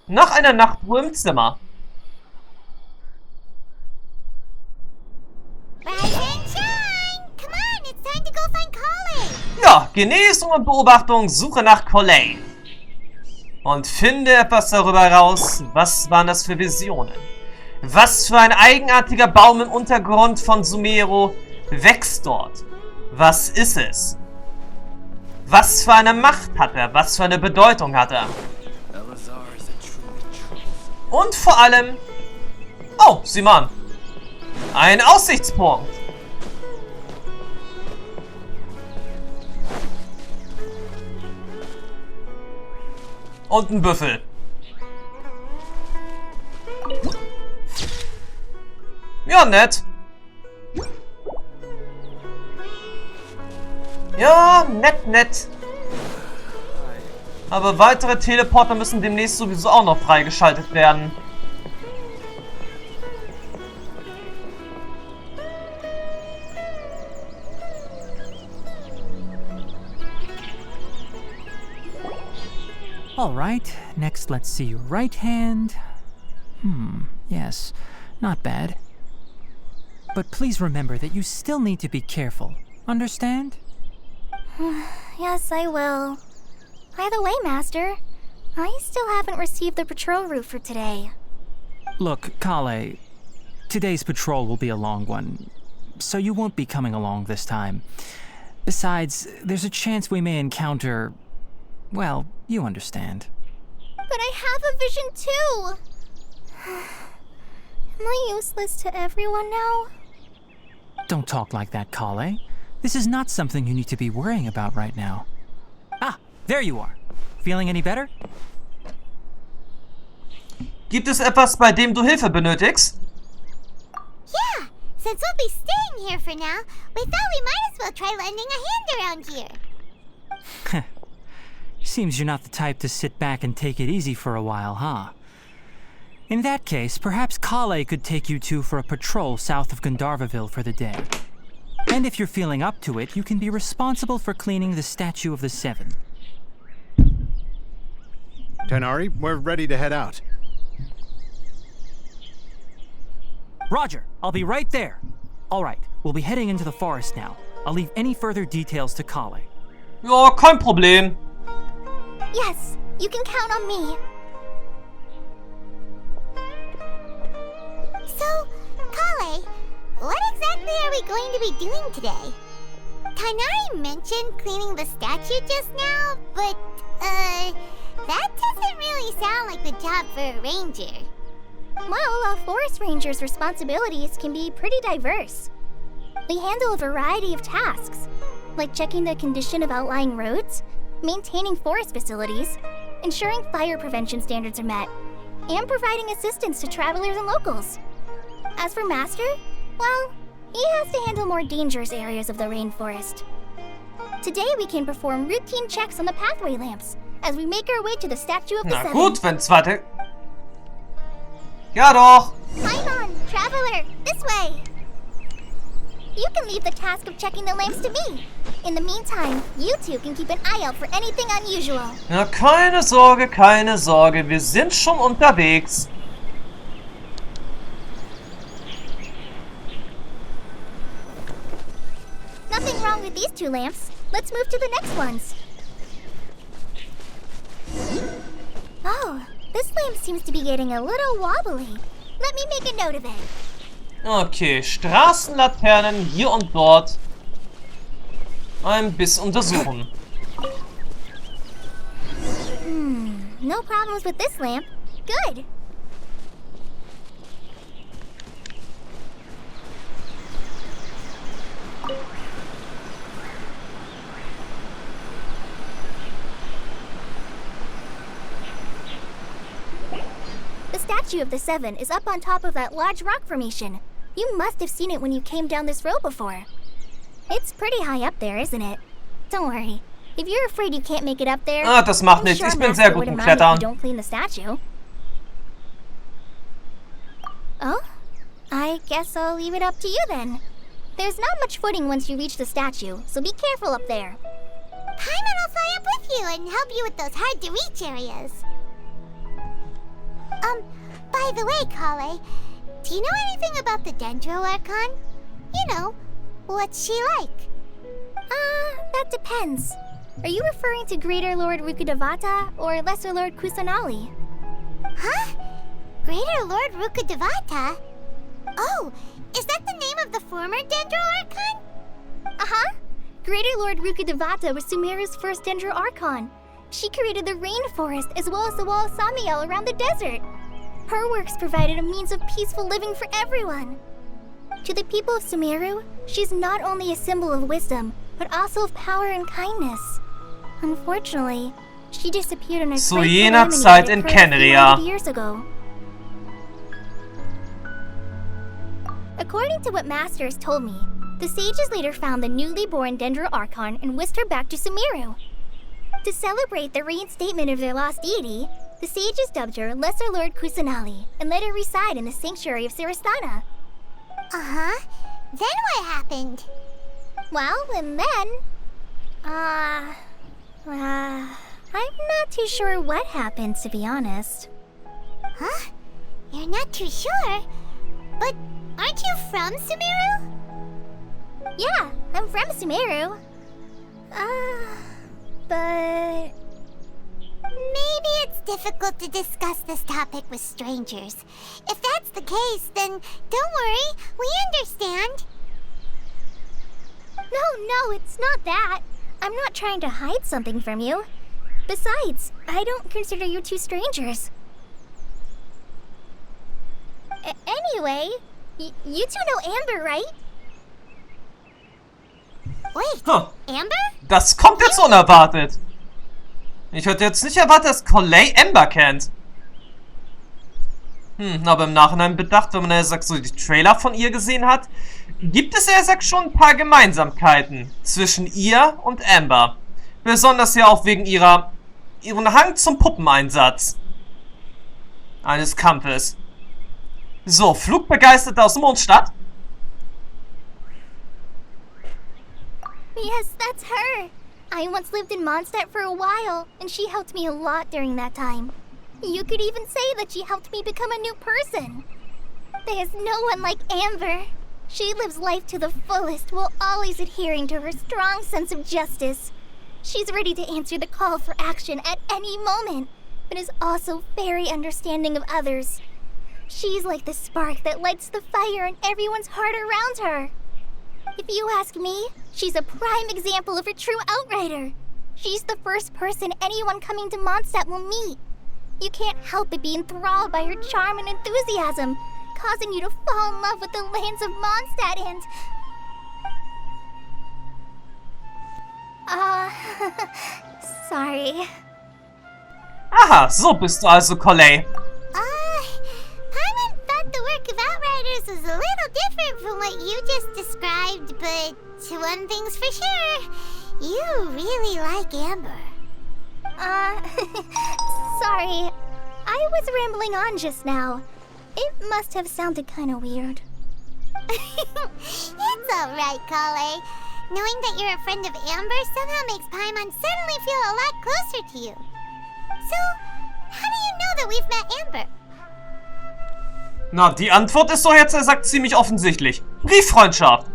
Nach einer Nachtruhe im Zimmer. Rise and shine! Come on, it's time to go find Collei! Ja, Genesung und Beobachtung, Suche nach Collei. Und finde etwas darüber heraus, was waren das für Visionen? Was für ein eigenartiger Baum im Untergrund von Sumeru wächst dort? Was ist es? Was für eine Macht hat er? Was für eine Bedeutung hat er? Und vor allem... Oh, sieh mal an. Ein Aussichtspunkt. Und ein Büffel. Ja, nett. Ja, nett. Aber weitere Teleporter müssen demnächst sowieso auch noch freigeschaltet werden. Alright, next let's see your right hand. Yes, not bad. But please remember that you still need to be careful. Understand? Yes, I will. By the way, Master, I still haven't received the patrol route for today. Look, Collei, today's patrol will be a long one, so you won't be coming along this time. Besides, there's a chance we may encounter... well, you understand. But I have a vision too! Am I useless to everyone now? Don't talk like that, Collei. This is not something you need to be worrying about right now. Ah, there you are. Feeling any better? Gibt es etwas, bei dem du Hilfe benötigst? Yeah! Since we'll be staying here for now, we thought we might as well try lending a hand around here. Seems you're not the type to sit back and take it easy for a while, huh? In that case, perhaps Collei could take you two for a patrol south of Gandharvaville for the day. And if you're feeling up to it, you can be responsible for cleaning the Statue of the Seven. Tighnari, we're ready to head out. Roger, I'll be right there. All right, we'll be heading into the forest now. I'll leave any further details to Collei. Ja, kein Problem. Yes, you can count on me. So, Collei, what exactly are we going to be doing today? Tighnari mentioned cleaning the statue just now, but, that doesn't really sound like the job for a ranger. Well, a forest ranger's responsibilities can be pretty diverse. We handle a variety of tasks, like checking the condition of outlying roads, maintaining forest facilities, ensuring fire prevention standards are met, and providing assistance to travelers and locals. As for Master, well, he has to handle more dangerous areas of the rainforest. Today we can perform routine checks on the pathway lamps as we make our way to the Statue of the Na Seven. gut, wenn's weiter... Ja doch. Climb on, traveler, this way! You can leave the task of checking the lamps to me. In the meantime, you two can keep an eye out for anything unusual. Ja, keine Sorge, wir sind schon unterwegs. Nothing wrong with these two lamps. Let's move to the next ones. Oh, this lamp seems to be getting a little wobbly. Let me make a note of it. Okay, Straßenlaternen hier und dort. Ein bisschen untersuchen. No problems with this lamp. Good. The Statue of the Seven is up on top of that large rock formation. You must have seen it when you came down this road before. It's pretty high up there, isn't it? Don't worry. If you're afraid you can't make it up there, Ah, das macht I'm nichts. sure Ich bin Master sehr gut wouldn't im mind if you Klettern. don't clean the statue. Oh? I guess I'll leave it up to you then. There's not much footing once you reach the statue, so be careful up there. Paimon will fly up with you and help you with those hard-to-reach areas. By the way, Collei, do you know anything about the Dendro Archon? You know, what's she like? That depends. Are you referring to Greater Lord Rukkhadevata or Lesser Lord Kusanali? Huh? Greater Lord Rukkhadevata? Oh, is that the name of the former Dendro Archon? Uh-huh. Greater Lord Rukkhadevata was Sumeru's first Dendro Archon. She created the rainforest as well as the wall of Samiel around the desert. Her works provided a means of peaceful living for everyone. To the people of Sumeru, she's not only a symbol of wisdom, but also of power and kindness. Unfortunately, she disappeared in a Zu great jener calamity Zeit that in occurred a few Canada. hundred years ago. According to what Masters told me, the sages later found the newly born Dendro Archon and whisked her back to Sumeru. To celebrate the reinstatement of their lost deity, the sages dubbed her Lesser Lord Kusanali and let her reside in the sanctuary of Sirastana. Uh-huh. Then what happened? Well, and then... I'm not too sure what happened, to be honest. Huh? You're not too sure? But aren't you from Sumeru? Yeah, I'm from Sumeru. But... Maybe it's difficult to discuss this topic with strangers. If that's the case, then don't worry, we understand. No, it's not that. I'm not trying to hide something from you. Besides, I don't consider you two strangers. Anyway, you two know Amber, right? Wait, Huh. Amber? Das kommt jetzt unerwartet. Ich hätte jetzt nicht erwartet, dass Collei Ember kennt. Aber im Nachhinein bedacht, wenn man ja sagt, so die Trailer von ihr gesehen hat, gibt es ja sagt schon ein paar Gemeinsamkeiten zwischen ihr und Amber. Besonders ja auch wegen ihren Hang zum Puppeneinsatz eines Kampfes. So, Flugbegeisterter aus Mondstadt. Yes, that's her. I once lived in Mondstadt for a while, and she helped me a lot during that time. You could even say that she helped me become a new person. There's no one like Amber. She lives life to the fullest while always adhering to her strong sense of justice. She's ready to answer the call for action at any moment, but is also very understanding of others. She's like the spark that lights the fire in everyone's heart around her. If you ask me, she's a prime example of a true outrider. She's the first person anyone coming to Mondstadt will meet. You can't help but be enthralled by her charm and enthusiasm, causing you to fall in love with the lands of Mondstadt and... sorry. Aha, so bist du also, Collei. Paimon thought the work of Outriders was a little different from what you just described, but one thing's for sure, you really like Amber. Sorry. I was rambling on just now. It must have sounded kind of weird. It's alright, Collei. Knowing that you're a friend of Amber somehow makes Paimon suddenly feel a lot closer to you. So, how do you know that we've met Amber? Na, die Antwort ist doch jetzt, er sagt, ziemlich offensichtlich. Brieffreundschaft.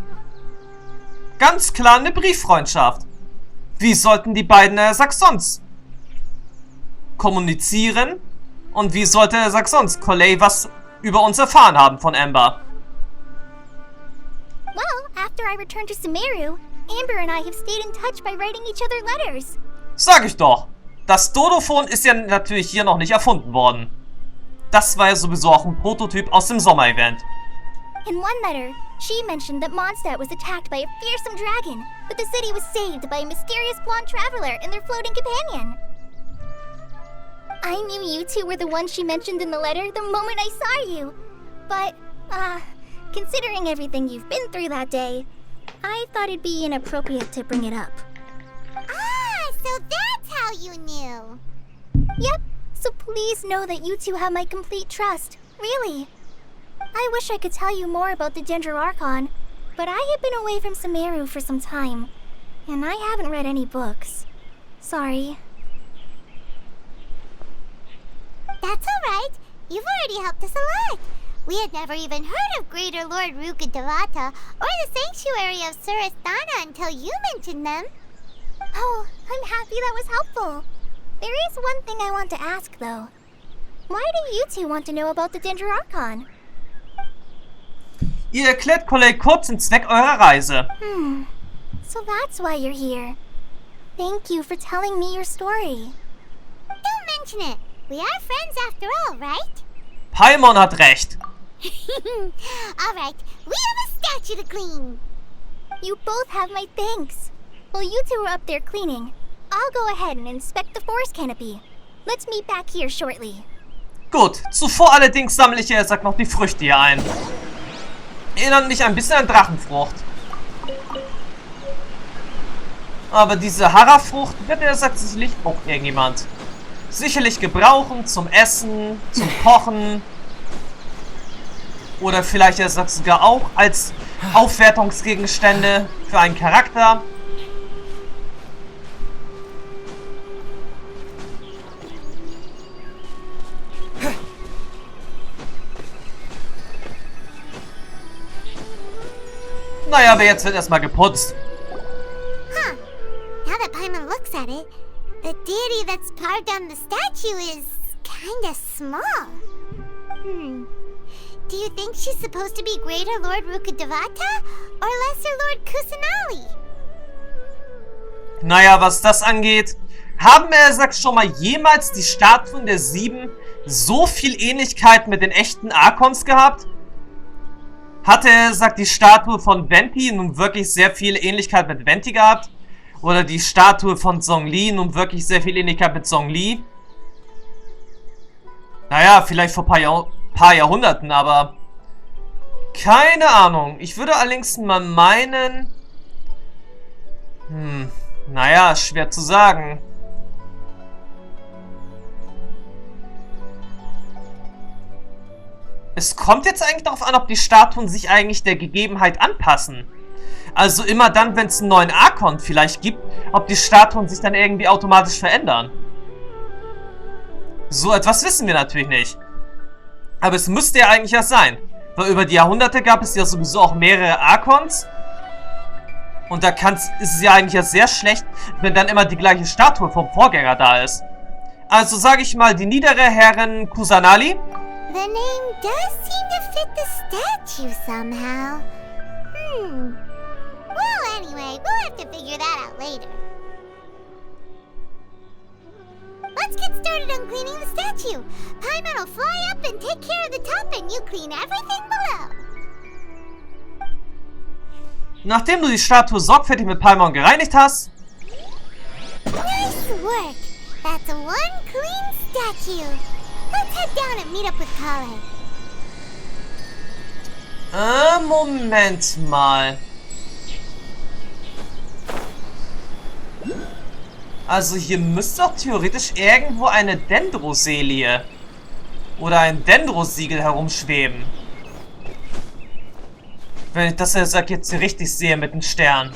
Ganz klar eine Brieffreundschaft. Wie sollten die beiden, sagt sonst, kommunizieren? Und wie sollte, sagt sonst, Collei was über uns erfahren haben von Amber? Well, after I returned to Sumeru, Amber and I have stayed in touch by writing each other letters. Sag ich doch. Das Dodophon ist ja natürlich hier noch nicht erfunden worden. Das war ja sowieso auch ein Prototyp aus dem Sommer-Event. In one letter, she mentioned that Mondstadt was attacked by a fearsome dragon, but the city was saved by a mysterious blonde traveler and their floating companion. I knew you two were the ones she mentioned in the letter the moment I saw you. But, considering everything you've been through that day, I thought it'd be inappropriate to bring it up. Ah, so that's how you knew. Yep, so please know that you two have my complete trust, really. I wish I could tell you more about the Dendro Archon, but I have been away from Sumeru for some time, and I haven't read any books. Sorry. That's alright. You've already helped us a lot. We had never even heard of Greater Lord Rukkhadevata or the Sanctuary of Surasthana until you mentioned them. Oh, I'm happy that was helpful. There is one thing I want to ask, though. Why do you two want to know about the Danger Archon? Ihr erklärt Collei kurz den Zweck eurer Reise. So that's why you're here. Thank you for telling me your story. Don't mention it. We are friends after all, right? Paimon hat recht. Alright, we have a statue to clean. You both have my thanks. While you two are up there cleaning, I'll go ahead and inspect the forest canopy. Let's meet back here shortly. Gut, zuvor allerdings sammle ich jetzt noch die Früchte hier ein. Erinnern mich ein bisschen an Drachenfrucht. Aber diese Harafrucht wird sicherlich auch irgendjemand sicherlich gebrauchen zum Essen, zum Kochen. Oder vielleicht sogar auch als Aufwertungsgegenstände für einen Charakter. Naja, aber jetzt wird erstmal geputzt. Huh. Now that Paimon looks at it, the deity that's carved on the statue is kinda small. Do you think she's supposed to be Greater Lord Rukkhadevata or Lesser Lord Kusanali? Naja, was das angeht, haben schon mal jemals die Statuen der 7 so viel Ähnlichkeit mit den echten Archons gehabt? Hatte die Statue von Venti nun wirklich sehr viel Ähnlichkeit mit Venti gehabt? Oder die Statue von Zhongli nun wirklich sehr viel Ähnlichkeit mit Zhongli? Naja, vielleicht vor ein paar Jahrhunderten, aber keine Ahnung. Ich würde allerdings mal meinen... naja, schwer zu sagen. Es kommt jetzt eigentlich darauf an, ob die Statuen sich eigentlich der Gegebenheit anpassen. Also immer dann, wenn es einen neuen Archon vielleicht gibt, ob die Statuen sich dann irgendwie automatisch verändern. So etwas wissen wir natürlich nicht. Aber es müsste ja eigentlich ja sein. Weil über die Jahrhunderte gab es ja sowieso auch mehrere Archons. Und da ist es ja eigentlich ja sehr schlecht, wenn dann immer die gleiche Statue vom Vorgänger da ist. Also sage ich mal, die niedere Herrin Kusanali. The name does seem to fit the statue somehow. Well, anyway, we'll have to figure that out later. Let's get started on cleaning the statue. Paimon will fly up and take care of the top and you clean everything below. Nachdem du die Statue sorgfältig mit Paimon gereinigt hast... Nice work! That's one clean statue. Let's head down and meet up with Collei. Moment mal. Also hier müsste doch theoretisch irgendwo eine Dendroselie oder ein Dendrosiegel herumschweben. Wenn ich das jetzt hier richtig sehe mit den Sternen.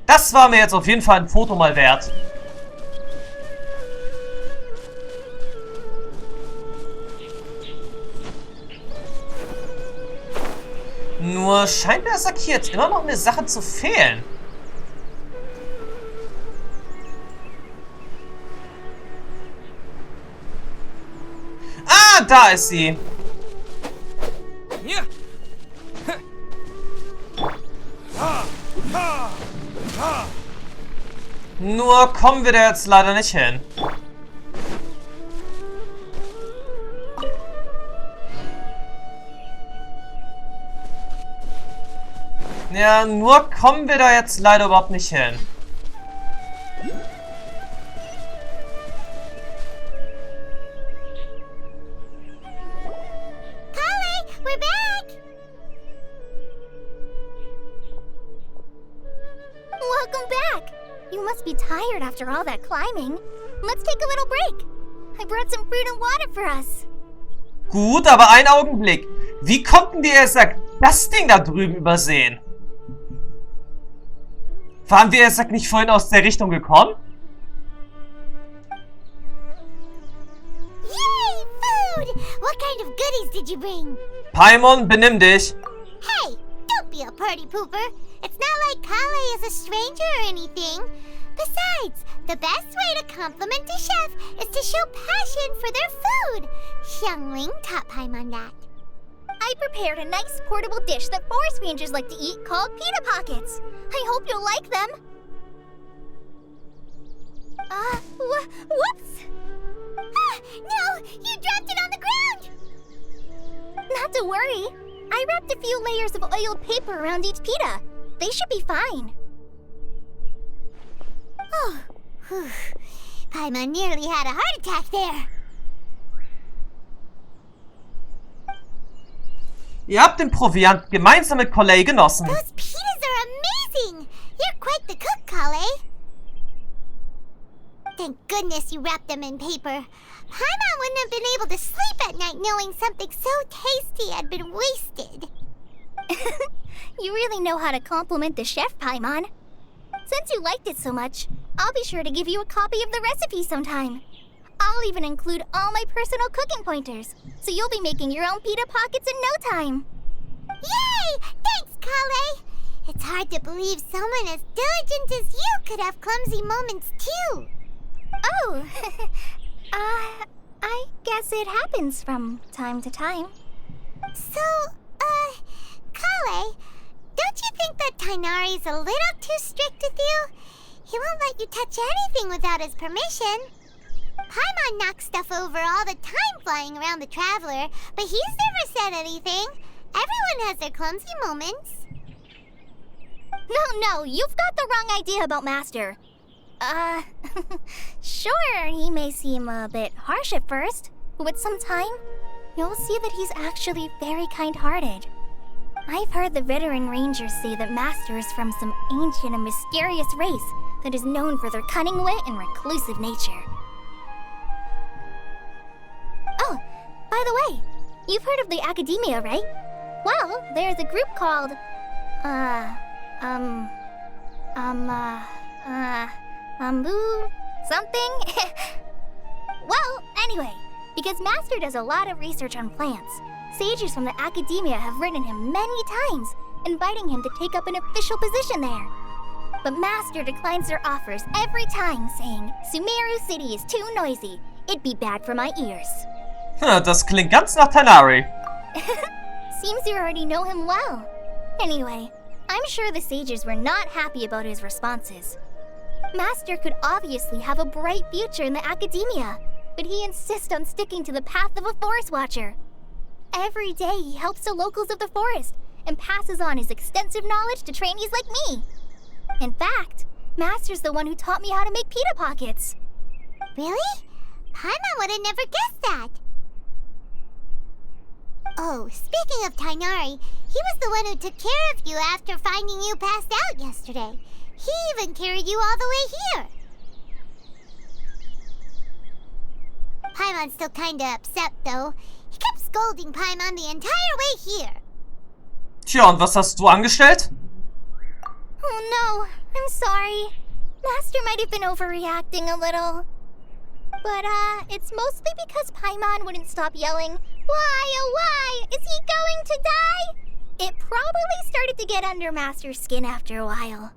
Das war mir jetzt auf jeden Fall ein Foto mal wert. Nur scheint mir hier jetzt immer noch eine Sache zu fehlen. Ah, da ist sie. Nur kommen wir da jetzt leider nicht hin. Ja, nur kommen wir da jetzt leider überhaupt nicht hin. Collei, we're back! Welcome back! You must be tired after all that climbing. Let's take a little break. I brought some fruit and water for us. Gut, aber einen Augenblick. Wie konnten die Eleazar das Ding da drüben übersehen? Waren wir Eleazar nicht vorhin aus der Richtung gekommen? Yay, food! What kind of goodies did you bring? Paimon, benimm dich. Hey, don't be a party pooper. It's not like Collei is a stranger or anything. Besides, the best way to compliment a chef is to show passion for their food. Xiangling taught Paimon that. I prepared a nice portable dish that forest rangers like to eat called pita pockets. I hope you'll like them. Whoops! Ah, no! You dropped it on the ground! Not to worry. I wrapped a few layers of oiled paper around each pita. They should be fine. Oh, whew. Paimon nearly had a heart attack there. Ihr habt den Proviant gemeinsam mit Collei genossen. Those pitas are amazing! You're quite the cook, Collei. Thank goodness you wrapped them in paper. Paimon wouldn't have been able to sleep at night knowing something so tasty had been wasted. You really know how to compliment the chef, Paimon. Since you liked it so much, I'll be sure to give you a copy of the recipe sometime. I'll even include all my personal cooking pointers, so you'll be making your own pita pockets in no time. Yay! Thanks, Collei! It's hard to believe someone as diligent as you could have clumsy moments too. Oh, I guess it happens from time to time. So, Collei, don't you think that Tighnari's a little too strict with you? He won't let you touch anything without his permission. Paimon knocks stuff over all the time flying around the Traveler, but he's never said anything. Everyone has their clumsy moments. No, you've got the wrong idea about Master. Sure, he may seem a bit harsh at first, but with some time, you'll see that he's actually very kind-hearted. I've heard the veteran rangers say that Master is from some ancient and mysterious race that is known for their cunning wit and reclusive nature. Oh, by the way, you've heard of the Academia, right? Well, there's a group called, something? Well, anyway, because Master does a lot of research on plants, sages from the Academia have written him many times, inviting him to take up an official position there. But Master declines their offers every time, saying, Sumeru City is too noisy. It'd be bad for my ears. Das klingt ganz nach Tighnari. Seems you already know him well. Anyway, I'm sure the sages were not happy about his responses. Master could obviously have a bright future in the Academia, but he insists on sticking to the path of a forest watcher. Every day he helps the locals of the forest and passes on his extensive knowledge to trainees like me. In fact, Master's the one who taught me how to make pita pockets. Really? Paimon would have never guessed that. Oh, speaking of Tighnari, he was the one who took care of you after finding you passed out yesterday. He even carried you all the way here. Paimon's still kinda upset, though. He kept scolding Paimon the entire way here. Tja, und was hast du angestellt? Oh no, I'm sorry. Master might have been overreacting a little. But, it's mostly because Paimon wouldn't stop yelling, "Why, oh why, is he going to die?" It probably started to get under Master's skin after a while.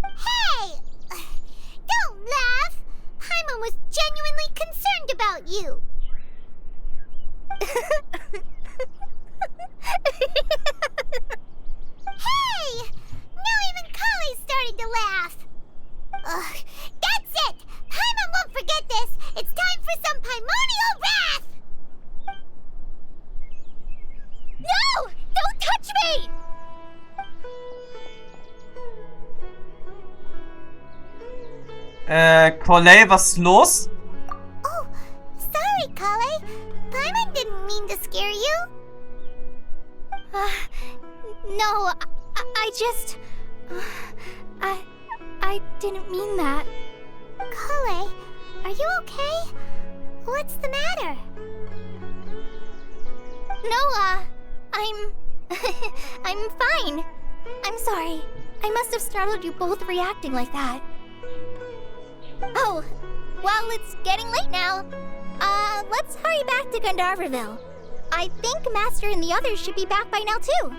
Hey! Don't laugh! Paimon was genuinely concerned about you. Hey! Now even Collei to laugh. Ugh, that's it! Paimon won't forget this! It's time for some primordial wrath! No! Don't touch me! Collei, was ist los? Oh, sorry, Collei. Paimon didn't mean to scare you. No, I just... I didn't mean that. Collei, are you okay? What's the matter? No, I'm fine. I'm sorry. I must have startled you both reacting like that. Oh, well, it's getting late now. Let's hurry back to Gandharville. I think Master and the others should be back by now too.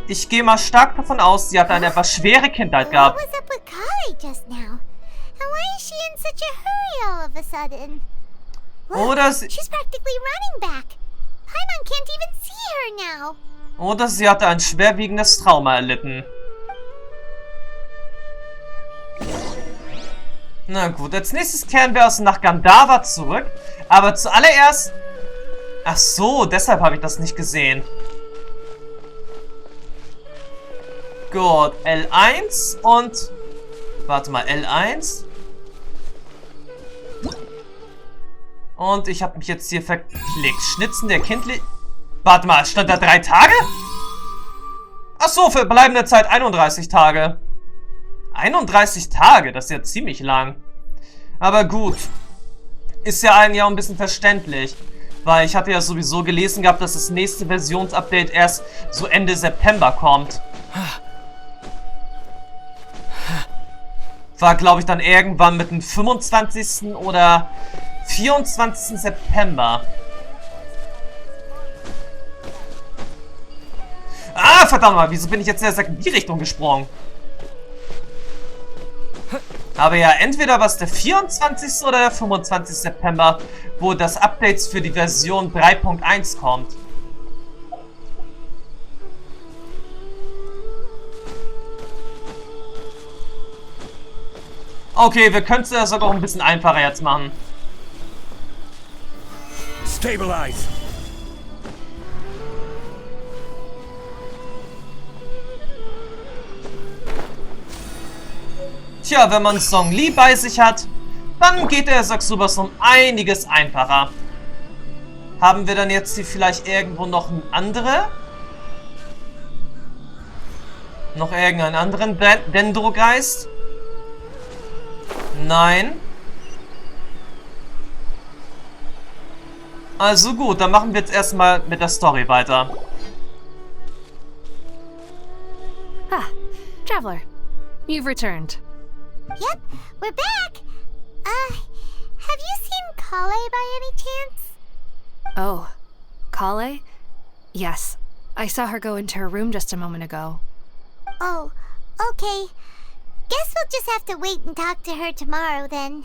Ich gehe mal stark davon aus, sie hat eine etwas schwere Kindheit What gehabt. was up with Collei just now? And why is she in such a hurry all of a sudden? Oder sie, She's practically running back. Paimon can't even see her now. oder sie hatte ein schwerwiegendes Trauma erlitten. Na gut, als nächstes kehren wir also nach Gandharva zurück. Aber zuallererst... Ach so, deshalb habe ich das nicht gesehen. Gut, L1 und... Warte mal, L1. Und ich habe mich jetzt hier verklickt. Schnitzen der kindlich... Warte mal, stand da 3 Tage? Ach so, für bleibende Zeit 31 Tage. 31 Tage, das ist ja ziemlich lang. Aber gut. Ist ja eigentlich auch ein bisschen verständlich. Weil ich hatte ja sowieso gelesen gehabt, dass das nächste Versionsupdate erst so Ende September kommt. War, glaube ich, dann irgendwann mit dem 25. oder 24. September. Ah, verdammt mal, wieso bin ich jetzt erst in die Richtung gesprungen? Aber ja, entweder war es der 24. oder der 25. September, wo das Update für die Version 3.1 kommt. Okay, wir können es ja sogar ein bisschen einfacher jetzt machen. Stabilize. Tja, wenn man Song Li bei sich hat, dann geht der sowas um einiges einfacher. Haben wir dann jetzt hier vielleicht irgendwo noch eine andere? Noch irgendeinen anderen Dendrogeist? Nein. Also gut, dann machen wir jetzt erstmal mit der Story weiter. Ah, Traveler. You've returned. Yep, we're back. Have you seen Collei by any chance? Oh, Collei? Yes, I saw her go into her room just a moment ago. Oh, okay. Guess we'll just have to wait and talk to her tomorrow then.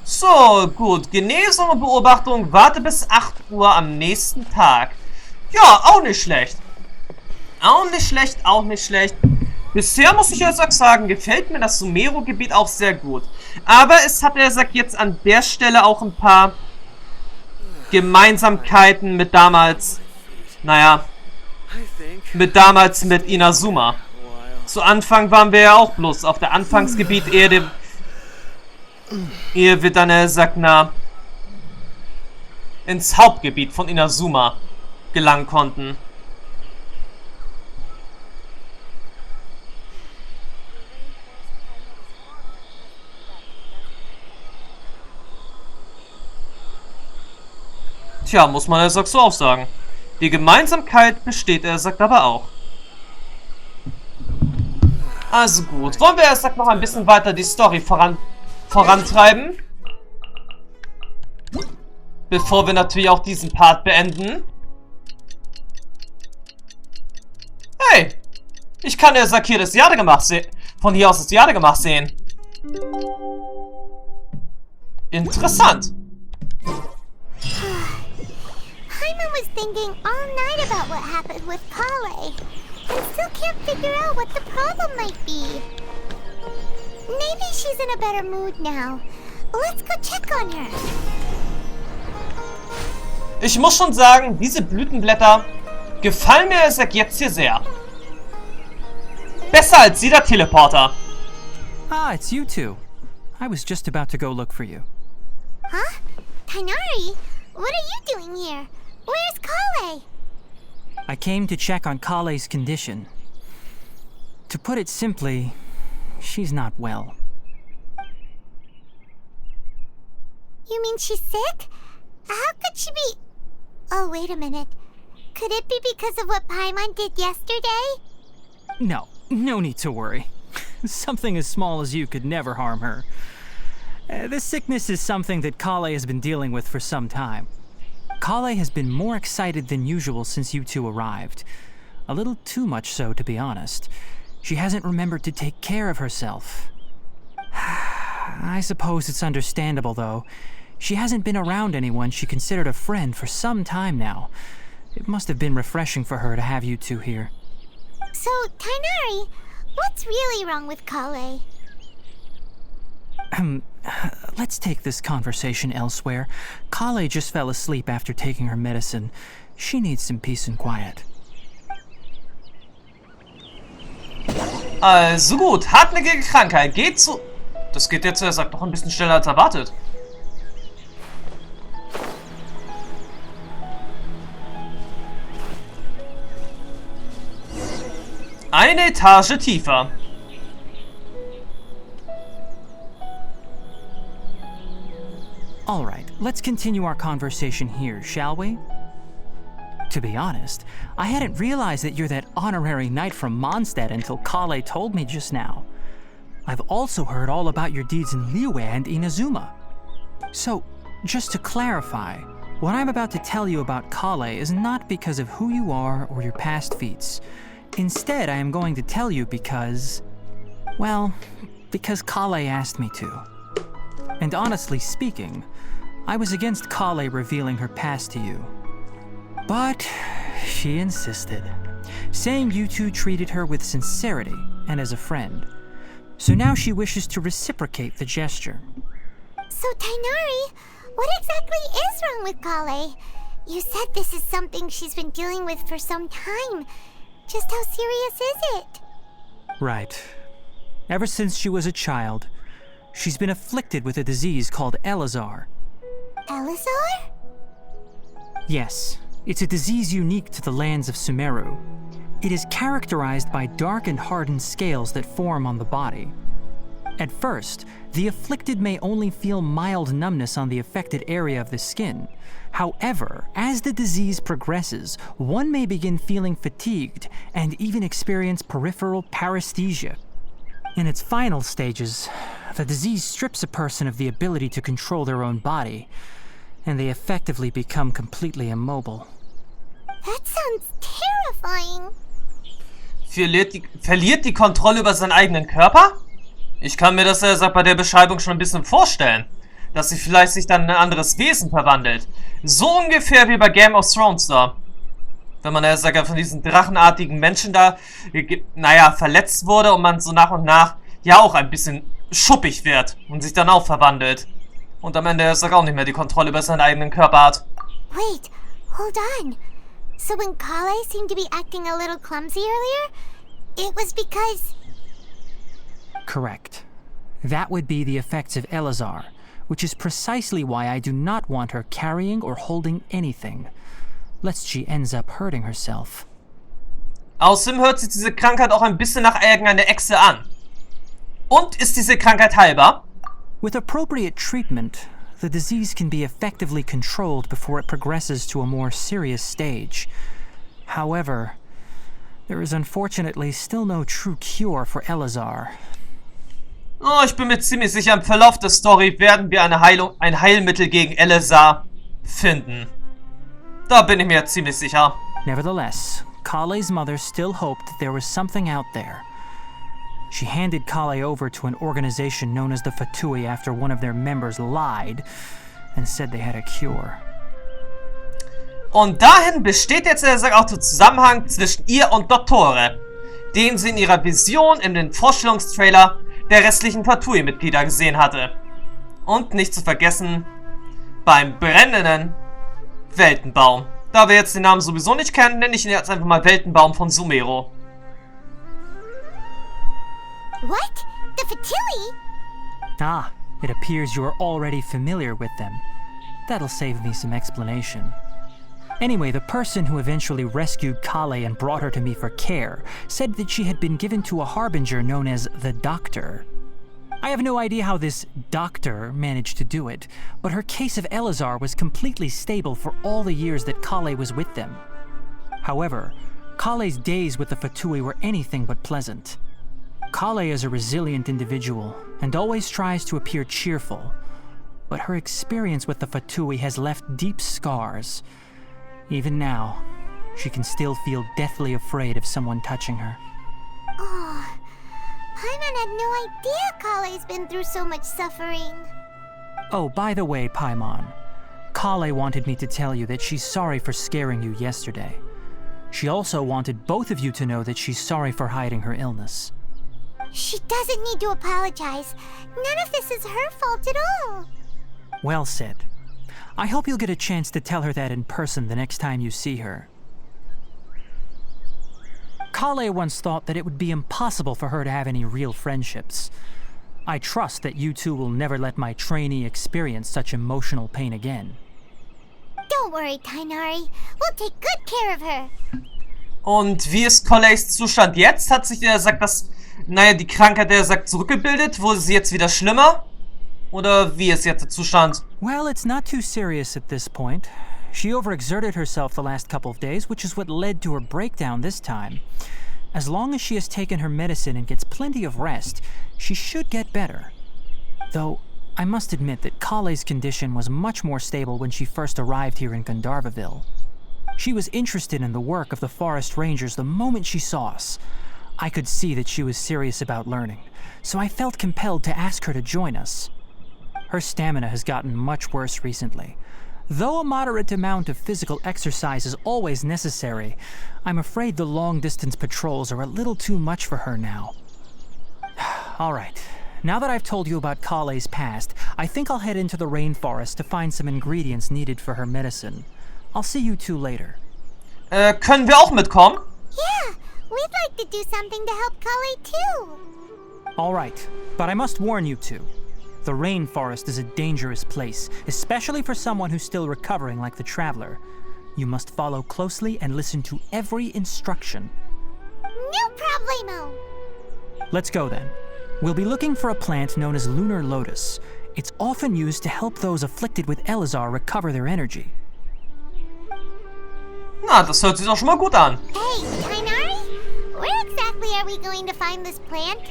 So, gut. Genesung und Beobachtung. Warte bis 8 Uhr am nächsten Tag. Ja, auch nicht schlecht. Auch nicht schlecht, auch nicht schlecht. Bisher muss ich jetzt auch sagen, gefällt mir das Sumeru-Gebiet auch sehr gut. Aber es hat, er sagt, jetzt an der Stelle auch ein paar Gemeinsamkeiten mit damals, naja, mit Inazuma. Zu Anfang waren wir ja auch bloß auf der Anfangsgebiet, ehe wir dann, er sagt, ins Hauptgebiet von Inazuma gelangen konnten. Tja, muss man, er sagt, so auch sagen. Die Gemeinsamkeit besteht, er sagt, aber auch. Also gut, wollen wir erst sagt, noch ein bisschen weiter die Story vorantreiben? Bevor wir natürlich auch diesen Part beenden. Hey! Ich kann der Sakir das Jadegemacht von hier aus das Jadegemacht sehen. Interessant. was thinking all night about what happened with Collei, and still can't figure out what the problem might be. Maybe she's in a better mood now. Let's go check on her. Ich muss schon sagen, diese Blütenblätter gefallen mir seit jetzt hier sehr. Besser als jeder Teleporter. Ah, it's you two. I was just about to go look for you. Huh? Tighnari, what are you doing here? Where's Collei? I came to check on Collei's condition. To put it simply, she's not well. You mean she's sick? How could she be... Oh, wait a minute. Could it be because of what Paimon did yesterday? No need to worry. Something as small as you could never harm her. This sickness is something that Collei has been dealing with for some time. Collei has been more excited than usual since you two arrived. A little too much so, to be honest. She hasn't remembered to take care of herself. I suppose it's understandable, though. She hasn't been around anyone she considered a friend for some time now. It must have been refreshing for her to have you two here. So, Tighnari, what's really wrong with Collei? Let's take this conversation elsewhere. Collei just fell asleep after taking her medicine. She needs some peace and quiet. Also gut, hartnäckige Krankheit. Geht zu... Das geht jetzt, er sagt, doch ein bisschen schneller als erwartet. Eine Etage tiefer. All right, let's continue our conversation here, shall we? To be honest, I hadn't realized that you're that honorary knight from Mondstadt until Collei told me just now. I've also heard all about your deeds in Liyue and Inazuma. So, just to clarify, what I'm about to tell you about Collei is not because of who you are or your past feats. Instead, I am going to tell you because... well, because Collei asked me to. And honestly speaking, I was against Collei revealing her past to you. But she insisted, saying you two treated her with sincerity and as a friend. So now she wishes to reciprocate the gesture. So, Tighnari, what exactly is wrong with Collei? You said this is something she's been dealing with for some time. Just how serious is it? Right. Ever since she was a child, she's been afflicted with a disease called Eleazar. Eleazar? Yes, it's a disease unique to the lands of Sumeru. It is characterized by dark and hardened scales that form on the body. At first, the afflicted may only feel mild numbness on the affected area of the skin. However, as the disease progresses, one may begin feeling fatigued and even experience peripheral paresthesia. In its final stages, the disease strips a person of the ability to control their own body, and they effectively become completely immobile. That sounds terrifying. Verliert die Kontrolle über seinen eigenen Körper? Ich kann mir das, bei der Beschreibung schon ein bisschen vorstellen. Dass sie vielleicht sich dann in ein anderes Wesen verwandelt. So ungefähr wie bei Game of Thrones da. Wenn man von diesen drachenartigen Menschen da, verletzt wurde und man so nach und nach ja auch ein bisschen schuppig wird und sich dann auch verwandelt. Und am Ende auch nicht mehr die Kontrolle über seinen eigenen Körper hat. Wait, hold on. So when Collei seemed to be acting a little clumsy earlier, it was because... Correct. That would be the effects of Eleazar, which is precisely why I do not want her carrying or holding anything, lest she ends up hurting herself. Außerdem hört sich diese Krankheit auch ein bisschen nach irgendeiner Echse an. Und ist diese Krankheit heilbar? With appropriate treatment, the disease can be effectively controlled before it progresses to a more serious stage. However, there is unfortunately still no true cure for Eleazar. Oh, ich bin mir ziemlich sicher, im Verlauf der Story werden wir ein Heilmittel gegen Eleazar finden. Da bin ich mir ziemlich sicher. Nevertheless, Collei's mother still hoped that there was something out there. She handed Collei over to an organization known as the Fatui after one of their members lied and said they had a cure. Und dahin besteht jetzt auch der Zusammenhang zwischen ihr und Dottore, den sie in ihrer Vision in den Vorstellungstrailer der restlichen Fatui-Mitglieder gesehen hatte. Und nicht zu vergessen, beim brennenden Weltenbaum. Da wir jetzt den Namen sowieso nicht kennen, nenne ich ihn jetzt einfach mal Weltenbaum von Sumeru. What? The Fatui? Ah, it appears you are already familiar with them. That'll save me some explanation. Anyway, the person who eventually rescued Collei and brought her to me for care said that she had been given to a harbinger known as the Doctor. I have no idea how this doctor managed to do it, but her case of Eleazar was completely stable for all the years that Collei was with them. However, Collei's days with the Fatui were anything but pleasant. Collei is a resilient individual and always tries to appear cheerful, but her experience with the Fatui has left deep scars. Even now, she can still feel deathly afraid of someone touching her. Oh, Paimon had no idea Collei's been through so much suffering. Oh, by the way, Paimon, Collei wanted me to tell you that she's sorry for scaring you yesterday. She also wanted both of you to know that she's sorry for hiding her illness. She doesn't need to apologize. None of this is her fault at all. Well said. I hope you'll get a chance to tell her that in person the next time you see her. Collei once thought that it would be impossible for her to have any real friendships. I trust that you two will never let my trainee experience such emotional pain again. Don't worry, Tainari. We'll take good care of her. Und wie ist Colleis Zustand jetzt? Hat sich naja, die Krankheit, zurückgebildet? Wurde sie jetzt wieder schlimmer? Oder wie ist jetzt der Zustand? Well, it's not too serious at this point. She overexerted herself the last couple of days, which is what led to her breakdown this time. As long as she has taken her medicine and gets plenty of rest, she should get better. Though, I must admit that Collei's condition was much more stable when she first arrived here in Gandharvaville. She was interested in the work of the forest rangers the moment she saw us. I could see that she was serious about learning, so I felt compelled to ask her to join us. Her stamina has gotten much worse recently. Though a moderate amount of physical exercise is always necessary, I'm afraid the long-distance patrols are a little too much for her now. All right, now that I've told you about Collei's past, I think I'll head into the rainforest to find some ingredients needed for her medicine. I'll see you two later. Können wir auch mitkommen? Yeah, we'd like to do something to help Collei too. All right, but I must warn you two. The rainforest is a dangerous place, especially for someone who's still recovering like the traveler. You must follow closely and listen to every instruction. No problemo. Let's go then. We'll be looking for a plant known as lunar lotus. It's often used to help those afflicted with Eleazar recover their energy. Na, das hört sich doch schon mal gut an. Hey, Tainari, where exactly are we going to find this plant?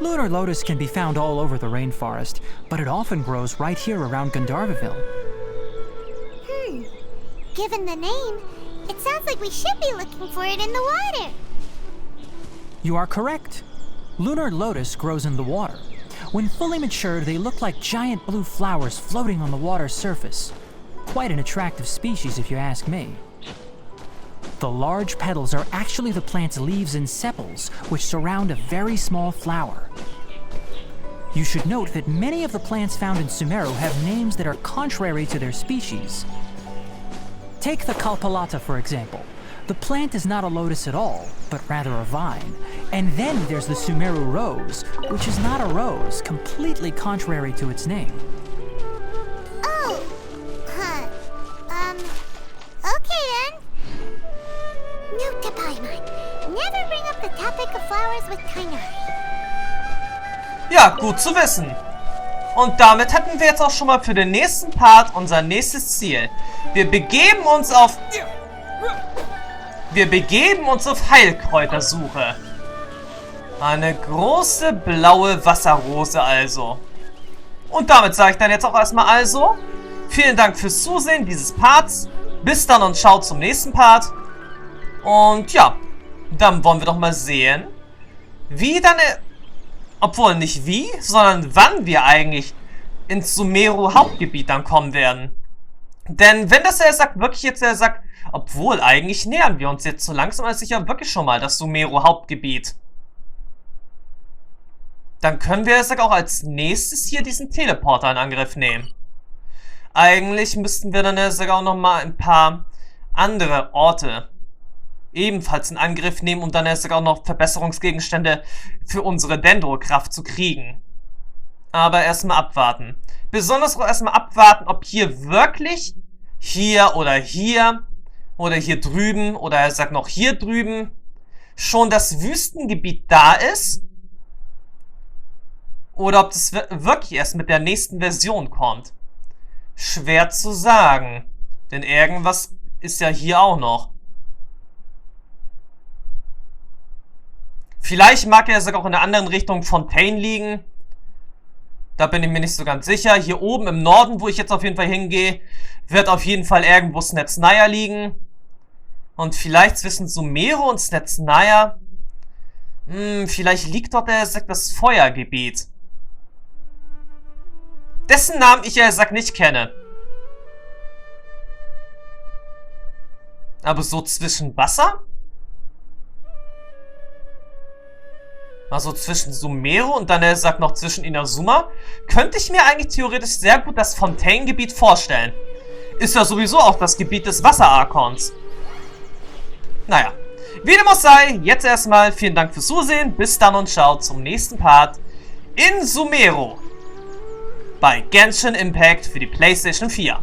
Lunar lotus can be found all over the rainforest, but it often grows right here around Gandharvaville. Given the name, it sounds like we should be looking for it in the water. You are correct. Lunar lotus grows in the water. When fully matured, they look like giant blue flowers floating on the water's surface. Quite an attractive species, if you ask me. The large petals are actually the plant's leaves and sepals, which surround a very small flower. You should note that many of the plants found in Sumeru have names that are contrary to their species. Take the Kalpalata, for example. The plant is not a lotus at all, but rather a vine. And then there's the Sumeru rose, which is not a rose, completely contrary to its name. Oh, okay then. Note to Paimon, never bring up the topic of flowers with Tainari. Ja, gut zu wissen. Und damit hätten wir jetzt auch schon mal für den nächsten Part unser nächstes Ziel. Wir begeben uns auf Heilkräutersuche. Eine große blaue Wasserrose also. Und damit sage ich dann jetzt auch erstmal also, vielen Dank fürs Zusehen dieses Parts. Bis dann und schaut zum nächsten Part. Und ja, dann wollen wir doch mal sehen, wie dann, obwohl nicht wie, sondern wann wir eigentlich ins Sumeru Hauptgebiet dann kommen werden. Denn wenn das er sagt, wirklich jetzt er sagt, obwohl eigentlich nähern wir uns jetzt so langsam als sicher wirklich schon mal das Sumeru Hauptgebiet. Dann können wir es auch als nächstes hier diesen Teleporter in Angriff nehmen. Eigentlich müssten wir dann auch nochmal ein paar andere Orte ebenfalls in Angriff nehmen, um dann auch noch Verbesserungsgegenstände für unsere Dendro-Kraft zu kriegen. Aber erstmal abwarten. Besonders auch erstmal abwarten, ob hier wirklich hier oder hier drüben oder er sagt noch hier drüben schon das Wüstengebiet da ist. Oder ob das wirklich erst mit der nächsten Version kommt. Schwer zu sagen. Denn irgendwas ist ja hier auch noch. Vielleicht mag er sogar auch in der anderen Richtung Fontaine liegen. Da bin ich mir nicht so ganz sicher. Hier oben im Norden, wo ich jetzt auf jeden Fall hingehe, wird auf jeden Fall irgendwo Snetsnaya liegen. Und vielleicht zwischen Sumeru und Snetsnaya. Vielleicht liegt dort das Feuergebiet. Dessen Namen ich nicht kenne. Aber so zwischen Wasser? Also zwischen Sumeru und dann noch zwischen Inazuma, könnte ich mir eigentlich theoretisch sehr gut das Fontaine-Gebiet vorstellen. Ist ja sowieso auch das Gebiet des Wasser-Arkons. Naja, wie dem auch sei, jetzt erstmal vielen Dank fürs Zusehen, bis dann und ciao zum nächsten Part in Sumeru bei Genshin Impact für die PlayStation 4.